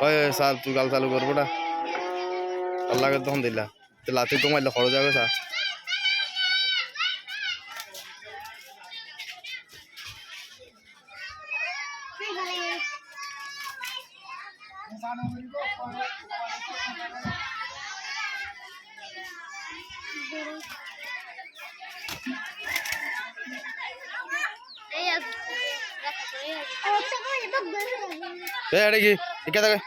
ওই স্যার তুই গাল চালু করবো না আল্লাহকে তখন দিলা লাতি তো মারলে খরচ যাবে স্যার এটা কি কে থাকে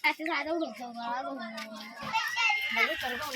Aku ada udah coba baru coba